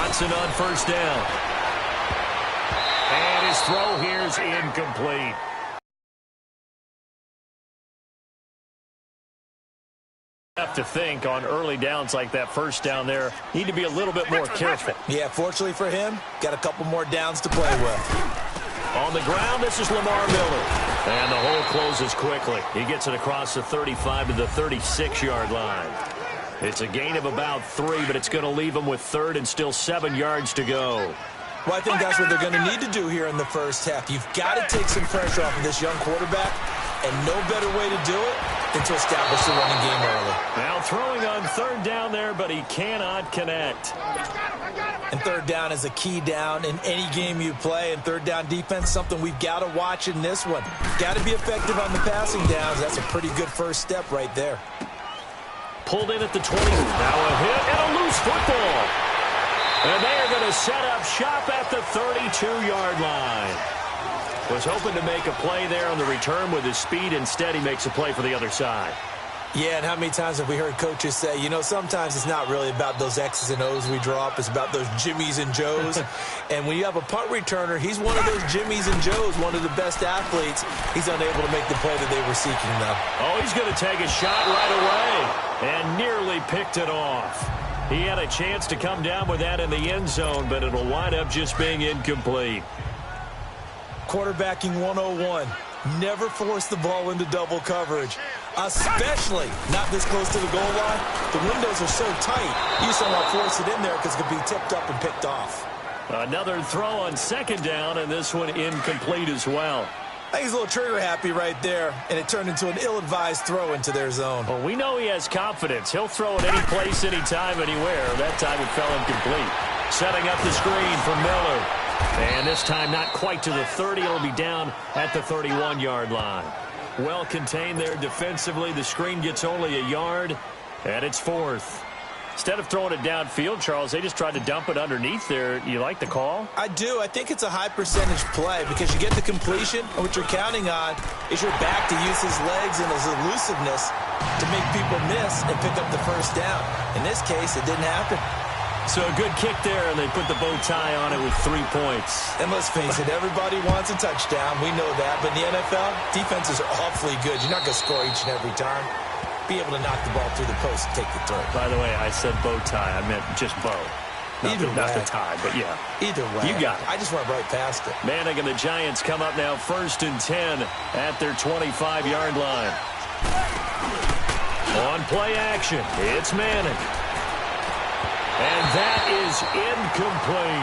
Watson on first down. And his throw here is incomplete. Have to think on early downs like that first down there. Need to be a little bit more careful. Yeah, fortunately for him, got a couple more downs to play with. On the ground, this is Lamar Miller. And the hole closes quickly. He gets it across the 35 to the 36-yard line. It's a gain of about 3, but it's going to leave him with third and still 7 yards to go. Well, I think that's what they're going to need to do here in the first half. You've got to take some pressure off of this young quarterback, and no better way to do it than to establish the running game early. Now throwing on third down there, but he cannot connect. And third down is a key down in any game you play, and third down defense, something we've got to watch in this one. Got to be effective on the passing downs. That's a pretty good first step right there. Pulled in at the 20. Now a hit and a loose football. And they are going to set up shop at the 32-yard line. Was hoping to make a play there on the return with his speed. Instead, he makes a play for the other side. Yeah, and how many times have we heard coaches say, you know, sometimes it's not really about those X's and O's we draw up. It's about those Jimmies and Joes. And when you have a punt returner, he's one of those Jimmies and Joes, one of the best athletes. He's unable to make the play that they were seeking, though. Oh, he's going to take a shot right away and nearly picked it off. He had a chance to come down with that in the end zone, but it'll wind up just being incomplete. Quarterbacking 101. Never force the ball into double coverage, especially not this close to the goal line. The windows are so tight, you somehow force it in there because it could be tipped up and picked off. Another throw on second down, and this one incomplete as well. I think he's a little trigger happy right there, and it turned into an ill-advised throw into their zone. Well, we know he has confidence. He'll throw it any place, anytime, anywhere. That time it fell incomplete. Setting up the screen for Miller. And this time not quite to the 30. It'll be down at the 31-yard line. Well contained there defensively. The screen gets only a yard, and it's fourth. Instead of throwing it downfield, Charles, they just tried to dump it underneath there. You like the call? I do. I think it's a high percentage play because you get the completion, and what you're counting on is your back to use his legs and his elusiveness to make people miss and pick up the first down. In this case, it didn't happen. So a good kick there, and they put the bow tie on it with 3 points. And let's face it, everybody wants a touchdown. We know that. But in the NFL, defenses are awfully good. You're not going to score each and every time. Be able to knock the ball through the post and take the throw. By the way, I said bow tie. I meant just bow. Not the tie, but yeah. Either way. You got it. I just went right past it. Manning and the Giants come up now first and 10 at their 25-yard line. On play action, it's Manning. And that is incomplete.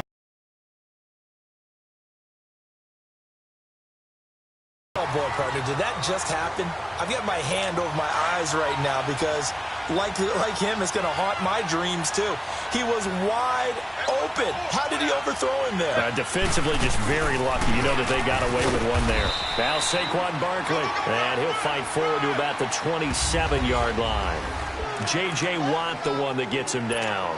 Oh, boy, partner, did that just happen? I've got my hand over my eyes right now because, like him, it's going to haunt my dreams, too. He was wide open. How did he overthrow him there? Defensively, just very lucky. You know that they got away with one there. Now Saquon Barkley, and he'll fight forward to about the 27-yard line. J.J. Watt, the one that gets him down.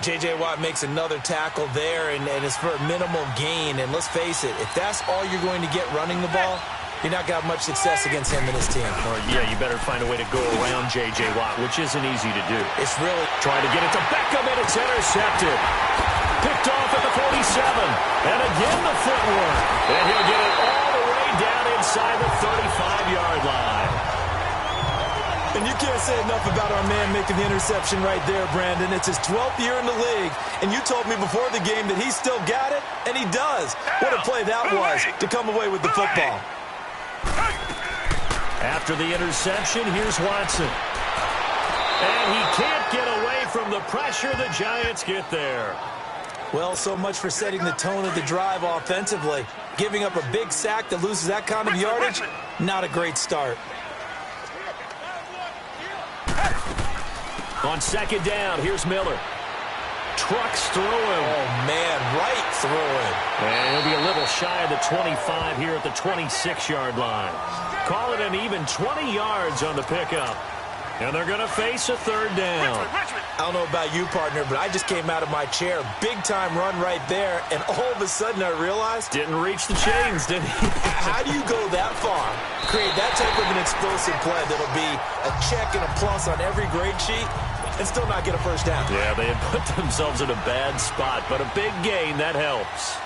J.J. Watt makes another tackle there, and it's for a minimal gain. And let's face it, if that's all you're going to get running the ball, you're not going to have much success against him and his team. Or, yeah, you better find a way to go around J.J. Watt, which isn't easy to do. It's really trying to get it to Beckham, and it's intercepted. Picked off at the 47. And again the footwork. And he'll get it all the way down inside the 35-yard line. And you can't say enough about our man making the interception right there, Brandon. It's his 12th year in the league, and you told me before the game that he still got it, and he does. What a play that was to come away with the football. After the interception, here's Watson. And he can't get away from the pressure the Giants get there. Well, so much for setting the tone of the drive offensively. Giving up a big sack that loses that kind of yardage, not a great start. On second down, here's Miller. Trucks through him. Oh, man, right through him. And he'll be a little shy of the 25 here at the 26-yard line. Call it an even 20 yards on the pickup. And they're going to face a third down. I don't know about you, partner, but I just came out of my chair. Big-time run right there, and all of a sudden I realized... Didn't reach the chains, did he? How do you go that far? Create that type of an explosive play that'll be a check and a plus on every grade sheet? and still not get a first down. Yeah, they had put themselves in a bad spot, but a big gain, that helps.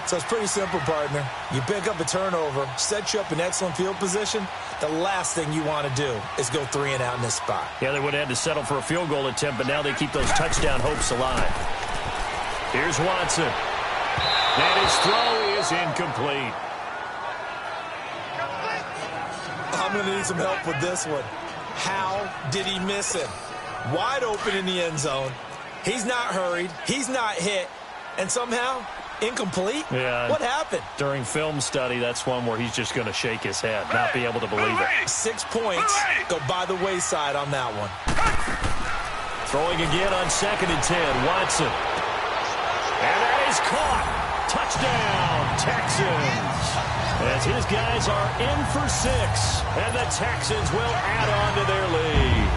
So it's pretty simple, partner. You pick up a turnover, set you up in excellent field position. The last thing you want to do is go 3 and out in this spot. Yeah, they would have had to settle for a field goal attempt, but now they keep those touchdown hopes alive. Here's Watson. And his throw is incomplete. I'm going to need some help with this one. How did he miss him? Wide open in the end zone. He's not hurried. He's not hit. And somehow, incomplete? Yeah. What happened? During film study, that's one where he's just going to shake his head, not be able to believe it. 6 points go by the wayside on that one. Throwing again on 2nd and 10. Watson. And that is caught. Touchdown, Texans. As his guys are in for 6, and the Texans will add on to their lead.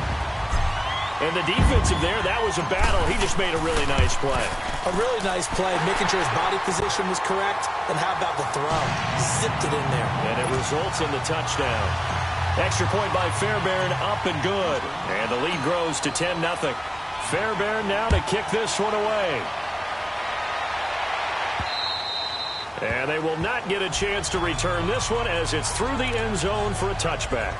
And the defensive there, that was a battle. He just made a really nice play. A really nice play, making sure his body position was correct. And how about the throw? Zipped it in there. And it results in the touchdown. Extra point by Fairbairn, up and good. And the lead grows to 10-0. Fairbairn now to kick this one away. And they will not get a chance to return this one as it's through the end zone for a touchback.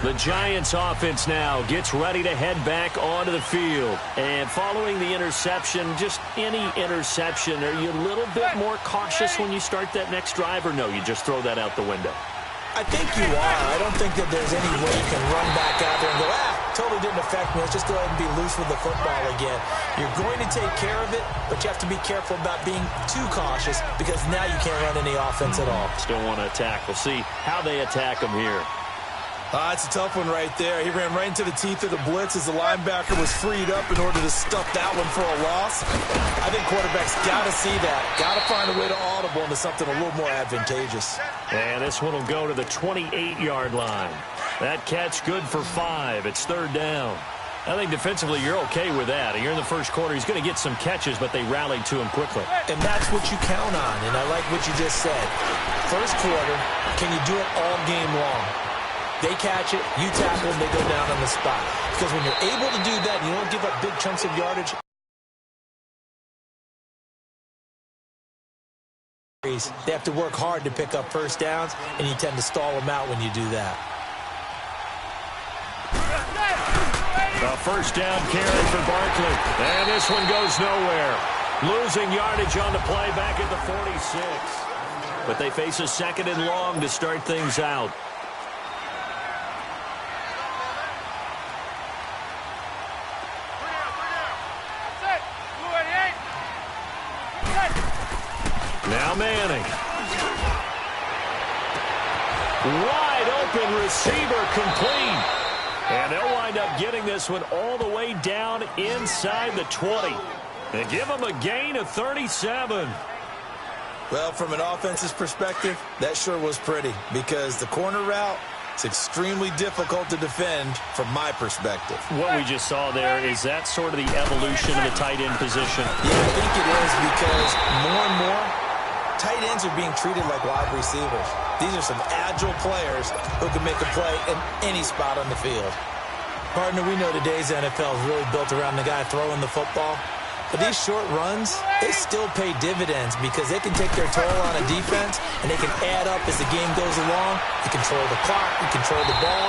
The Giants offense now gets ready to head back onto the field. And following the interception, just any interception, are you a little bit more cautious when you start that next drive, or no, you just throw that out the window? I think you are. I don't think that there's any way you can run back out there and go, totally didn't affect me. Let's just go ahead and be loose with the football again. You're going to take care of it, but you have to be careful about being too cautious because now you can't run any offense at all. Still want to attack. We'll see how they attack them here. It's a tough one right there. He ran right into the teeth of the blitz as the linebacker was freed up in order to stuff that one for a loss. I think quarterbacks got to see that. Got to find a way to audible into something a little more advantageous. And this one will go to the 28-yard line. That catch good for 5. It's 3rd down. I think defensively you're okay with that. You're in the first quarter. He's going to get some catches, but they rallied to him quickly. And that's what you count on, and I like what you just said. First quarter, can you do it all game long? They catch it, you tackle them, they go down on the spot. Because when you're able to do that, and you don't give up big chunks of yardage, they have to work hard to pick up first downs, and you tend to stall them out when you do that. A first down carry for Barkley. And this one goes nowhere. Losing yardage on the play back at the 46. But they face a 2nd and long to start things out. Now Manning. Wide open receiver complete. And they'll wind up getting this one all the way down inside the 20. And give them a gain of 37. Well, from an offense's perspective, that sure was pretty because the corner route is extremely difficult to defend from my perspective. What we just saw there, is that sort of the evolution of the tight end position? Yeah, I think it is because more and more, tight ends are being treated like wide receivers. These are some agile players who can make a play in any spot on the field. Partner, we know today's NFL is really built around the guy throwing the football. But these short runs, they still pay dividends because they can take their toll on a defense and they can add up as the game goes along. You control the clock, you control the ball,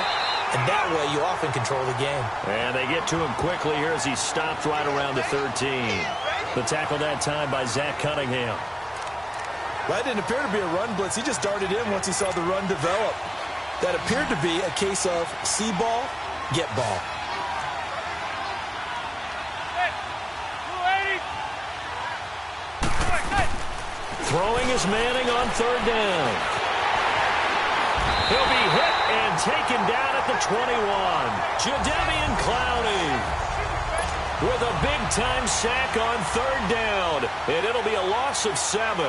and that way you often control the game. And they get to him quickly here as he stopped right around the 13. The tackle that time by Zach Cunningham. Well, that didn't appear to be a run blitz. He just darted in once he saw the run develop. That appeared to be a case of see ball, get ball. Throwing is Manning on 3rd down. He'll be hit and taken down at the 21. Jadeveon Clowney with a big-time sack on 3rd down. And it'll be a loss of 7.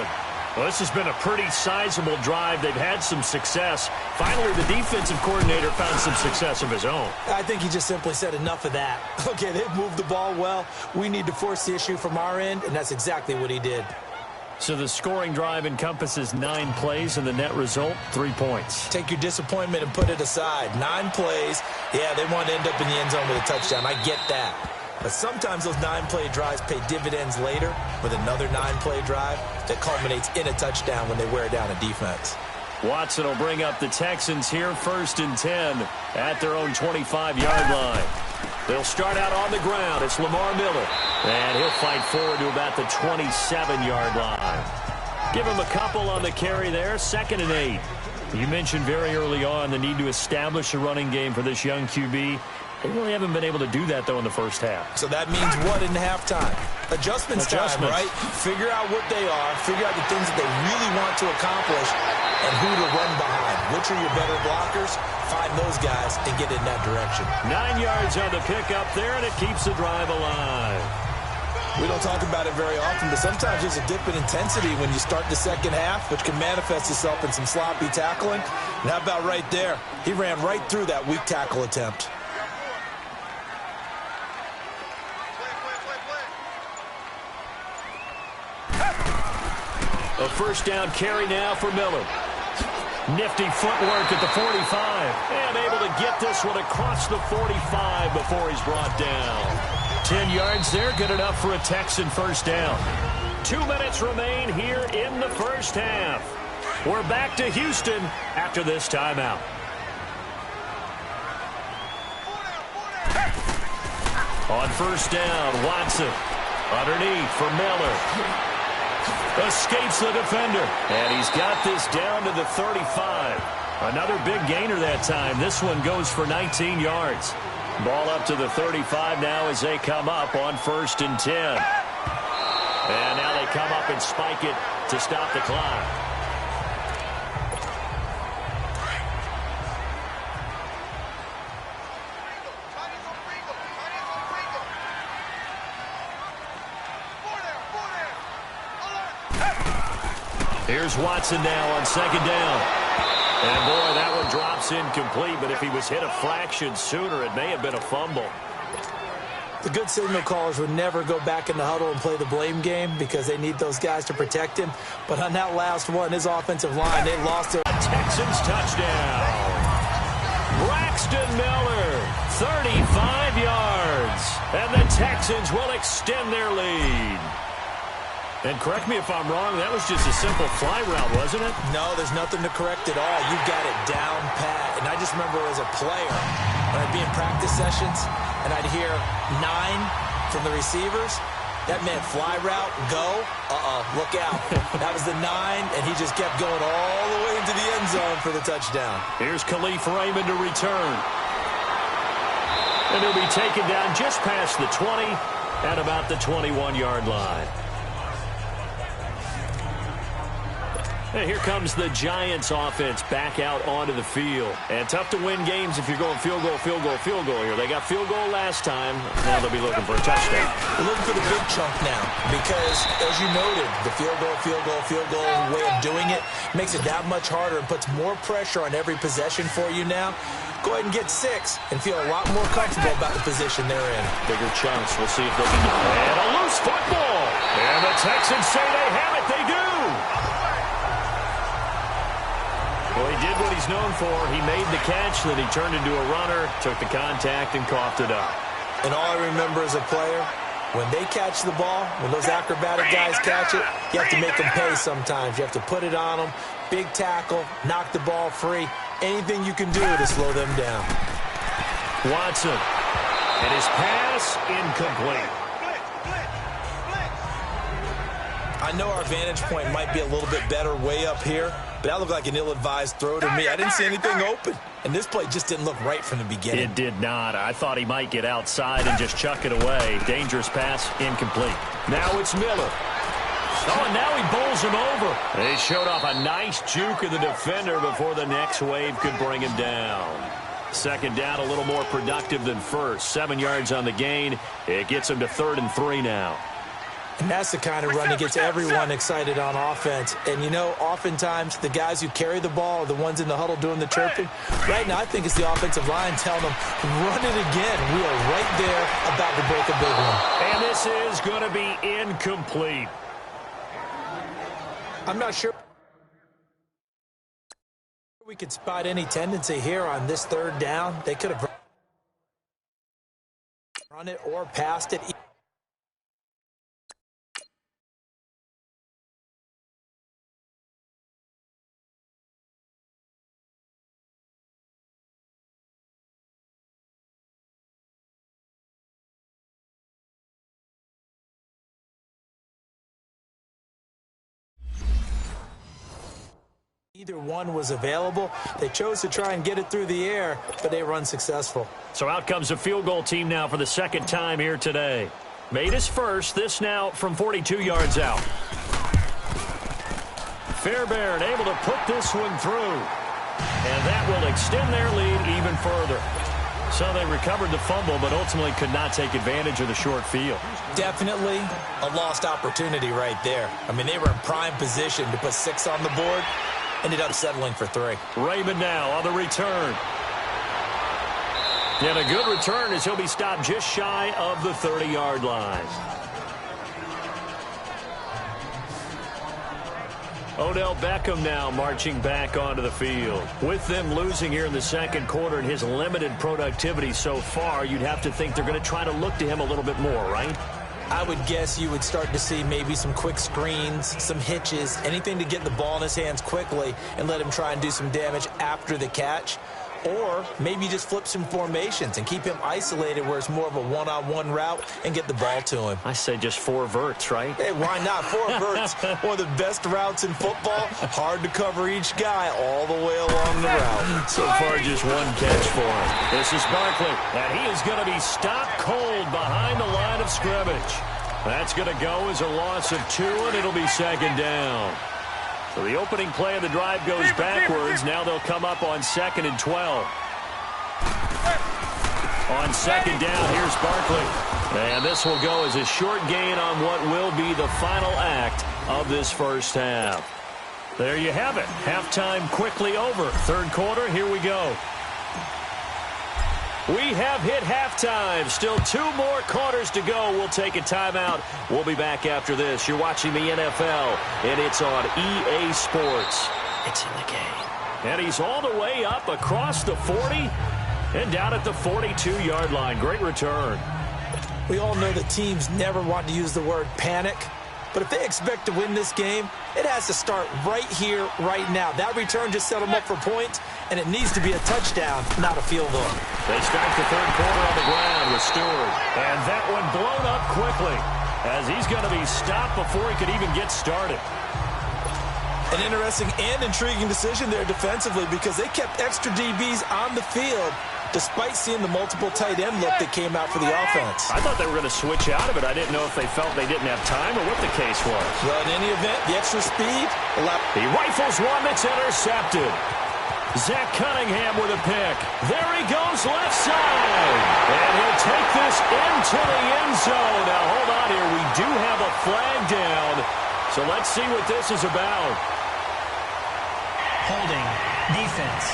Well, this has been a pretty sizable drive. They've had some success. Finally, the defensive coordinator found some success of his own. I think he just simply said enough of that. Okay, they've moved the ball well. We need to force the issue from our end, and that's exactly what he did. So the scoring drive encompasses 9 plays, and the net result, 3 points. Take your disappointment and put it aside. 9 plays. Yeah, they want to end up in the end zone with a touchdown. I get that. But sometimes those 9-play drives pay dividends later with another 9-play drive that culminates in a touchdown when they wear down a defense. Watson will bring up the Texans here, 1st and 10 at their own 25-yard line. They'll start out on the ground. It's Lamar Miller. And he'll fight forward to about the 27-yard line. Give him a couple on the carry there. 2nd and 8. You mentioned very early on the need to establish a running game for this young QB. They really haven't been able to do that, though, in the first half. So that means what in halftime? Adjustments time, right? Figure out what they are. Figure out the things that they really want to accomplish and who to run behind. Which are your better blockers? Find those guys and get in that direction. 9 yards on the pickup there, and it keeps the drive alive. We don't talk about it very often, but sometimes there's a dip in intensity when you start the second half, which can manifest itself in some sloppy tackling. And how about right there? He ran right through that weak tackle attempt. A 1st down carry now for Miller. Nifty footwork at the 45. And able to get this one across the 45 before he's brought down. 10 yards there, good enough for a Texan 1st down. 2 minutes remain here in the first half. We're back to Houston after this timeout. On 1st down, Watson. Underneath for Miller. Escapes the defender. And he's got this down to the 35. Another big gainer that time. This one goes for 19 yards. Ball up to the 35 now as they come up on 1st and 10. And now they come up and spike it to stop the clock. Here's Watson now on 2nd down. And, boy, that one drops incomplete, but if he was hit a fraction sooner, it may have been a fumble. The good signal callers would never go back in the huddle and play the blame game because they need those guys to protect him. But on that last one, his offensive line, they lost it. Texans touchdown. Braxton Miller, 35 yards. And the Texans will extend their lead. And correct me if I'm wrong, that was just a simple fly route, wasn't it? No, there's nothing to correct at all. You got it down pat. And I just remember as a player, when I'd be in practice sessions, and I'd hear 9 from the receivers, that meant fly route, go, look out. That was the 9, and he just kept going all the way into the end zone for the touchdown. Here's Khalif Raymond to return. And he'll be taken down just past the 20 at about the 21-yard line. And here comes the Giants offense back out onto the field. And tough to win games if you're going field goal, field goal, field goal here. They got field goal last time. Now they'll be looking for a touchdown. They're looking for the big chunk now because, as you noted, the field goal way of doing it makes it that much harder and puts more pressure on every possession for you now. Go ahead and get 6 and feel a lot more comfortable about the position they're in. Bigger chunks. We'll see if they can. And a loose football. And the Texans say they have it. They do. Well, he did what he's known for. He made the catch, then he turned into a runner, took the contact, and coughed it up. And all I remember as a player, when they catch the ball, when those acrobatic guys catch it, you have to make them pay sometimes. You have to put it on them, big tackle, knock the ball free, anything you can do to slow them down. Watson, and his pass incomplete. I know our vantage point might be a little bit better way up here, but that looked like an ill-advised throw to me. I didn't see anything open, and this play just didn't look right from the beginning. It did not. I thought he might get outside and just chuck it away. Dangerous pass, incomplete. Now it's Miller. Oh, and now he bowls him over. They showed off a nice juke of the defender before the next wave could bring him down. 2nd down, a little more productive than first. 7 yards on the gain. It gets him to 3rd and 3 now. And that's the kind of run that gets everyone excited on offense. And, you know, oftentimes the guys who carry the ball are the ones in the huddle doing the chirping. Right now, I think it's the offensive line telling them, run it again. We are right there about to break a big one. And this is going to be incomplete. I'm not sure we could spot any tendency here on this third down. They could have run it or passed it. Either one was available. They chose to try and get it through the air, but they were unsuccessful. So out comes a field goal team now for the second time here today. Made his first, this now from 42 yards out. Fairbairn able to put this one through. And that will extend their lead even further. So they recovered the fumble, but ultimately could not take advantage of the short field. Definitely a lost opportunity right there. I mean, they were in prime position to put 6 on the board. Ended up settling for 3. Raymond now on the return. And a good return as he'll be stopped just shy of the 30-yard line. Odell Beckham now marching back onto the field. With them losing here in the second quarter and his limited productivity so far, you'd have to think they're going to try to look to him a little bit more, right? I would guess you would start to see maybe some quick screens, some hitches, anything to get the ball in his hands quickly and let him try and do some damage after the catch. Or maybe just flip some formations and keep him isolated where it's more of a one-on-one route and get the ball to him. I say just 4 verts, right? Hey, why not? 4 verts, one of the best routes in football. Hard to cover each guy all the way along the route. So far, just 1 catch for him. This is Barkley, and he is going to be stopped cold behind the line of scrimmage. That's going to go as a loss of 2, and it'll be second down. So the opening play of the drive goes backwards. Now they'll come up on 2nd and 12. On second down, here's Barkley. And this will go as a short gain on what will be the final act of this first half. There you have it. Halftime quickly over. Third quarter, here we go. We have hit halftime. Still 2 more quarters to go. We'll take a timeout. We'll be back after this. You're watching the NFL, and it's on EA Sports. It's in the game. And he's all the way up across the 40 and down at the 42-yard line. Great return. We all know that teams never want to use the word panic. But if they expect to win this game, it has to start right here, right now. That return just set them up for points, and it needs to be a touchdown, not a field goal. They start the third quarter on the ground with Stewart. And that one blown up quickly as he's going to be stopped before he could even get started. An interesting and intriguing decision there defensively because they kept extra DBs on the field despite seeing the multiple tight end look that came out for the offense. I thought they were going to switch out of it. I didn't know if they felt they didn't have time or what the case was. Well, in any event, the extra speed allowed. He rifles one that's intercepted. Zach Cunningham with a pick. There he goes left side. And he'll take this into the end zone. Now, hold on here. We do have a flag down. So let's see what this is about. Holding. Defense.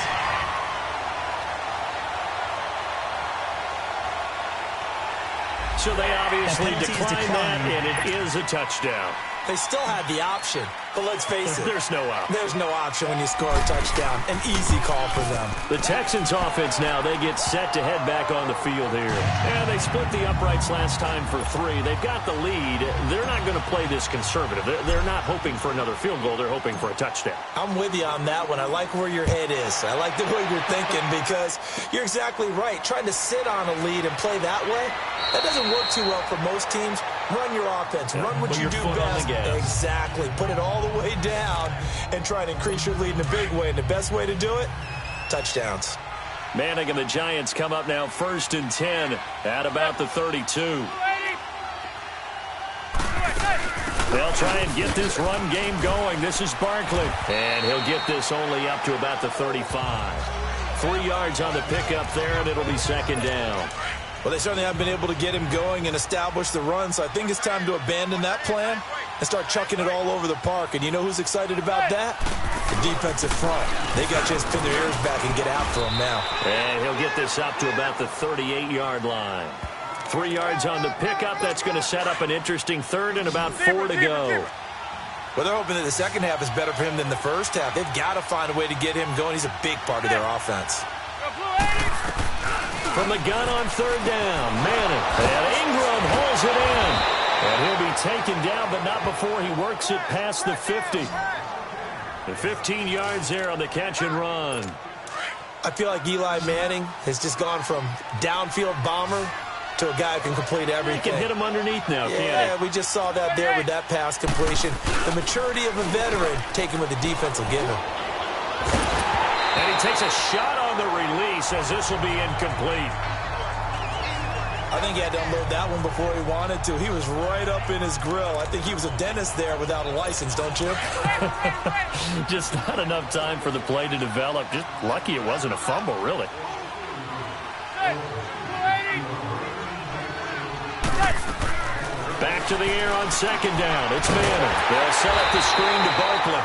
So they obviously declined that, and it is a touchdown. They still had the option, but let's face it. There's no option. There's no option when you score a touchdown. An easy call for them. The Texans offense now, they get set to head back on the field here. And they split the uprights last time for 3. They've got the lead. They're not going to play this conservative. They're not hoping for another field goal. They're hoping for a touchdown. I'm with you on that one. I like where your head is. I like the way you're thinking because you're exactly right. Trying to sit on a lead and play that way, that doesn't work too well for most teams. Run your offense. Run what you do best. Exactly. Put it all the way down and try to increase your lead in a big way. And the best way to do it, touchdowns. Manning and the Giants come up now 1st and 10 at about the 32. They'll try and get this run game going. This is Barkley. And he'll get this only up to about the 35. 3 yards on the pickup there, and it'll be second down. Well, they certainly haven't been able to get him going and establish the run, so I think it's time to abandon that plan and start chucking it all over the park. And you know who's excited about that? The defensive front. They got a chance to pin their ears back and get after him now. And he'll get this up to about the 38-yard line. 3 yards on the pickup. That's going to set up an interesting third and about 4 to go. Well, they're hoping that the second half is better for him than the first half. They've got to find a way to get him going. He's a big part of their offense. From the gun on third down, Manning. And Ingram holds it in. And he'll be taken down, but not before he works it past the 50. The 15 yards there on the catch and run. I feel like Eli Manning has just gone from downfield bomber to a guy who can complete everything. He can hit him underneath now, can't he? Yeah, we just saw that there with that pass completion. The maturity of a veteran taken with the defense will give him. And he takes a shot on the release as this will be incomplete. I think he had to unload that one before he wanted to. He was right up in his grill. I think he was a dentist there without a license, don't you? Just not enough time for the play to develop. Just lucky it wasn't a fumble, really. Back to the air on second down. It's Manning. They'll set up the screen to Barkley.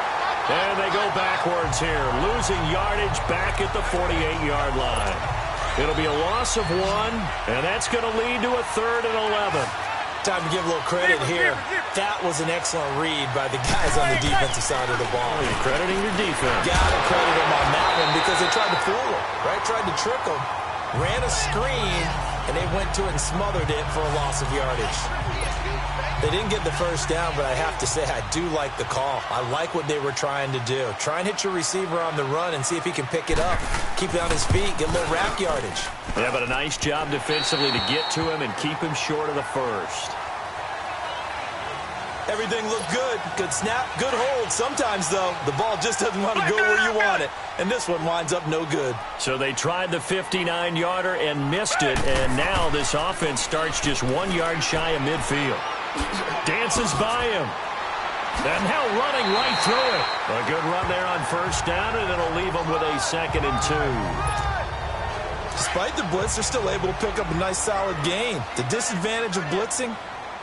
And they go backwards here, losing yardage back at the 48-yard line. It'll be a loss of 1, and that's going to lead to a 3rd and 11. Time to give a little credit here. That was an excellent read by the guys on the defensive side of the ball. Oh, you're crediting your defense. Got to credit them on that one because they tried to fool him, right? Tried to trick him. Ran a screen, and they went to it and smothered it for a loss of yardage. They didn't get the first down, but I have to say I do like the call. I like what they were trying to do. Try and hit your receiver on the run and see if he can pick it up. Keep it on his feet, get a little rack yardage. Yeah, but a nice job defensively to get to him and keep him short of the first. Everything looked good. Good snap, good hold. Sometimes, though, the ball just doesn't want to go where you want it. And this one winds up no good. So they tried the 59-yarder and missed it, and now this offense starts just 1 yard shy of midfield. Dances by him. And now running right through it. A good run there on first down, and it'll leave them with a 2nd and 2. Despite the blitz, they're still able to pick up a nice solid gain. The disadvantage of blitzing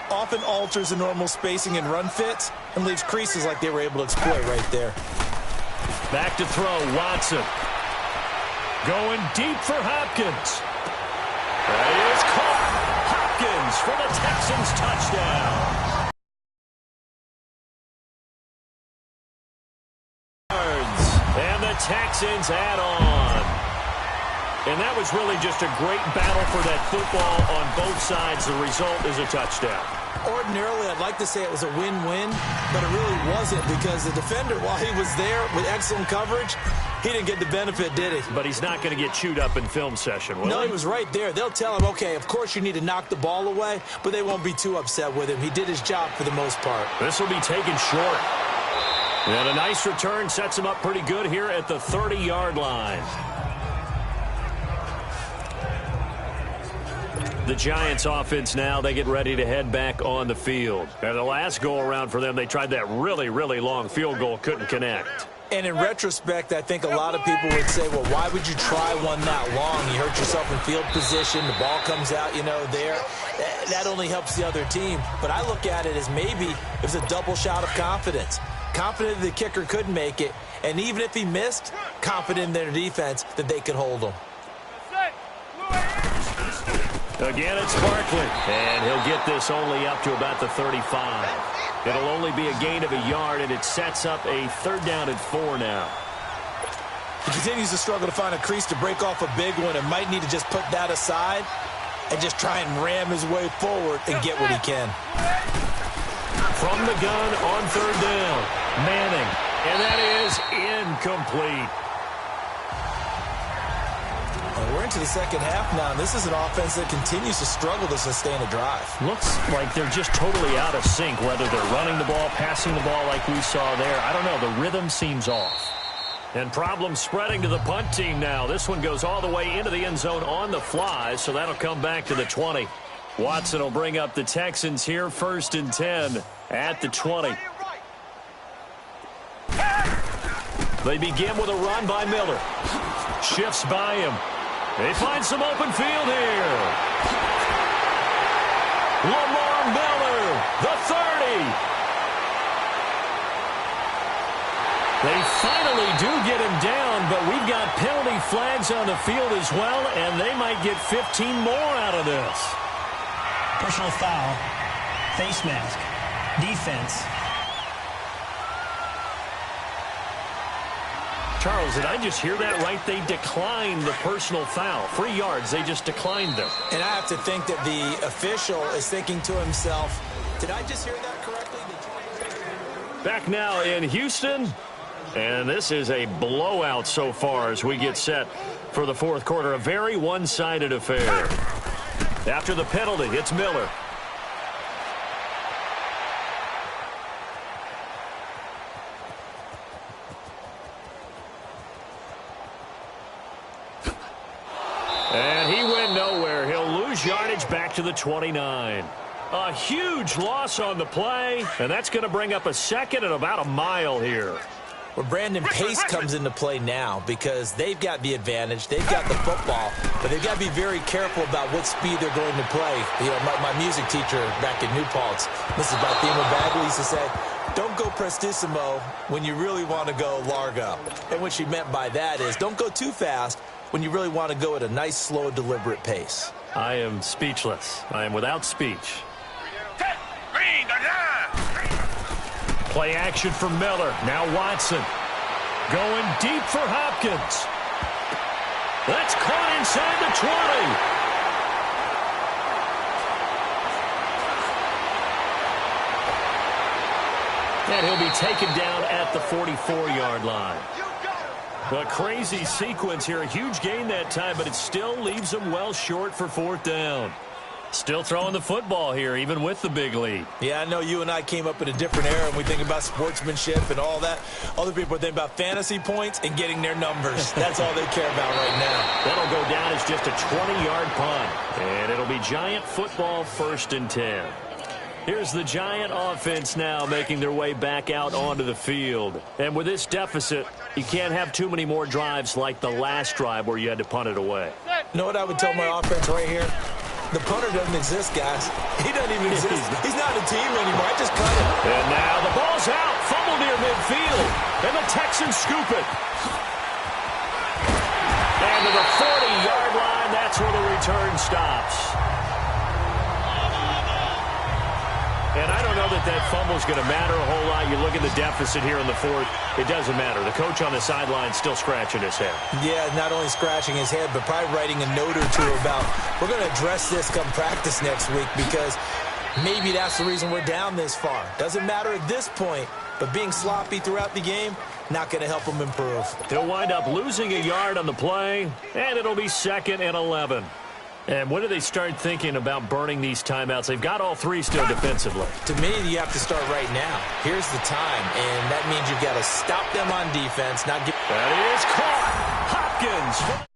often alters the normal spacing and run fits and leaves creases like they were able to exploit right there. Back to throw, Watson. Going deep for Hopkins. That is caught. Hopkins for the Texans touchdown. And the Texans add on. And that was really just a great battle for that football on both sides. The result is a touchdown. Ordinarily, I'd like to say it was a win-win, but it really wasn't because the defender, while he was there with excellent coverage, he didn't get the benefit, did he? But he's not going to get chewed up in film session, will he? No, he was right there. They'll tell him, okay, of course you need to knock the ball away, but they won't be too upset with him. He did his job for the most part. This will be taken short. And a nice return sets him up pretty good here at the 30-yard line. The Giants offense now, they get ready to head back on the field. And the last go-around for them, they tried that really, really long field goal, couldn't connect. And in retrospect, I think a lot of people would say, well, why would you try one that long? You hurt yourself in field position. The ball comes out, there. That only helps the other team. But I look at it as maybe it was a double shot of confidence. Confident the kicker could make it. And even if he missed, confident in their defense that they could hold him. Again, it's Barkley. And he'll get this only up to about the 35. It'll only be a gain of a yard, and it sets up a 3rd down and 4 now. He continues to struggle to find a crease to break off a big one and might need to just put that aside and just try and ram his way forward and get what he can. From the gun on 3rd down, Manning. And that is incomplete. We're into the second half now, and this is an offense that continues to struggle to sustain a drive. Looks like they're just totally out of sync, whether they're running the ball, passing the ball like we saw there. I don't know. The rhythm seems off. And problems spreading to the punt team now. This one goes all the way into the end zone on the fly, so that'll come back to the 20. Watson will bring up the Texans here, 1st and 10 at the 20. They begin with a run by Miller. Shifts by him. They find some open field here. Lamar Miller, the 30. They finally do get him down, but we've got penalty flags on the field as well, and they might get 15 more out of this. Personal foul, face mask, defense. Charles, did I just hear that right? They declined the personal foul. 3 yards, they just declined them. And I have to think that the official is thinking to himself, did I just hear that correctly? Back now in Houston, and this is a blowout so far as we get set for the fourth quarter. A very one-sided affair. After the penalty, it's Miller. And he went nowhere. He'll lose yardage back to the 29. A huge loss on the play, and that's going to bring up a second and about a mile here. Well, Brandon, pace comes into play now because they've got the advantage. They've got the football, but they've got to be very careful about what speed they're going to play. You know, my music teacher back in New Paltz, Mrs. Barthema Bagley, used to say, don't go prestissimo when you really want to go largo. And what she meant by that is don't go too fast when you really want to go at a nice, slow, deliberate pace. I am speechless. I am without speech. Play action for Miller. Now Watson. Going deep for Hopkins. That's caught inside the 20. And he'll be taken down at the 44-yard line. A crazy sequence here. A huge gain that time, but it still leaves them well short for fourth down. Still throwing the football here, even with the big lead. Yeah, I know you and I came up in a different era, and we think about sportsmanship and all that. Other people think about fantasy points and getting their numbers. That's all they care about right now. That'll go down as just a 20-yard punt. And it'll be Giant football 1st and 10. Here's the Giant offense now making their way back out onto the field. And with this deficit, you can't have too many more drives like the last drive where you had to punt it away. You know what I would tell my offense right here? The punter doesn't exist, guys. He doesn't even exist. He's not a team anymore. I just cut him. And now the ball's out. Fumble near midfield. And the Texans scoop it. And to the 40-yard line, that's where the return stops. And I don't know that fumble's going to matter a whole lot. You look at the deficit here in the fourth, it doesn't matter. The coach on the sideline still scratching his head. Yeah, not only scratching his head, but probably writing a note or two about, we're going to address this come practice next week because maybe that's the reason we're down this far. Doesn't matter at this point, but being sloppy throughout the game, not going to help them improve. They'll wind up losing a yard on the play, and it'll be 2nd and 11. And when do they start thinking about burning these timeouts? They've got all 3 still defensively. To me, you have to start right now. Here's the time, and that means you've got to stop them on defense. Not get. That is caught. Hopkins.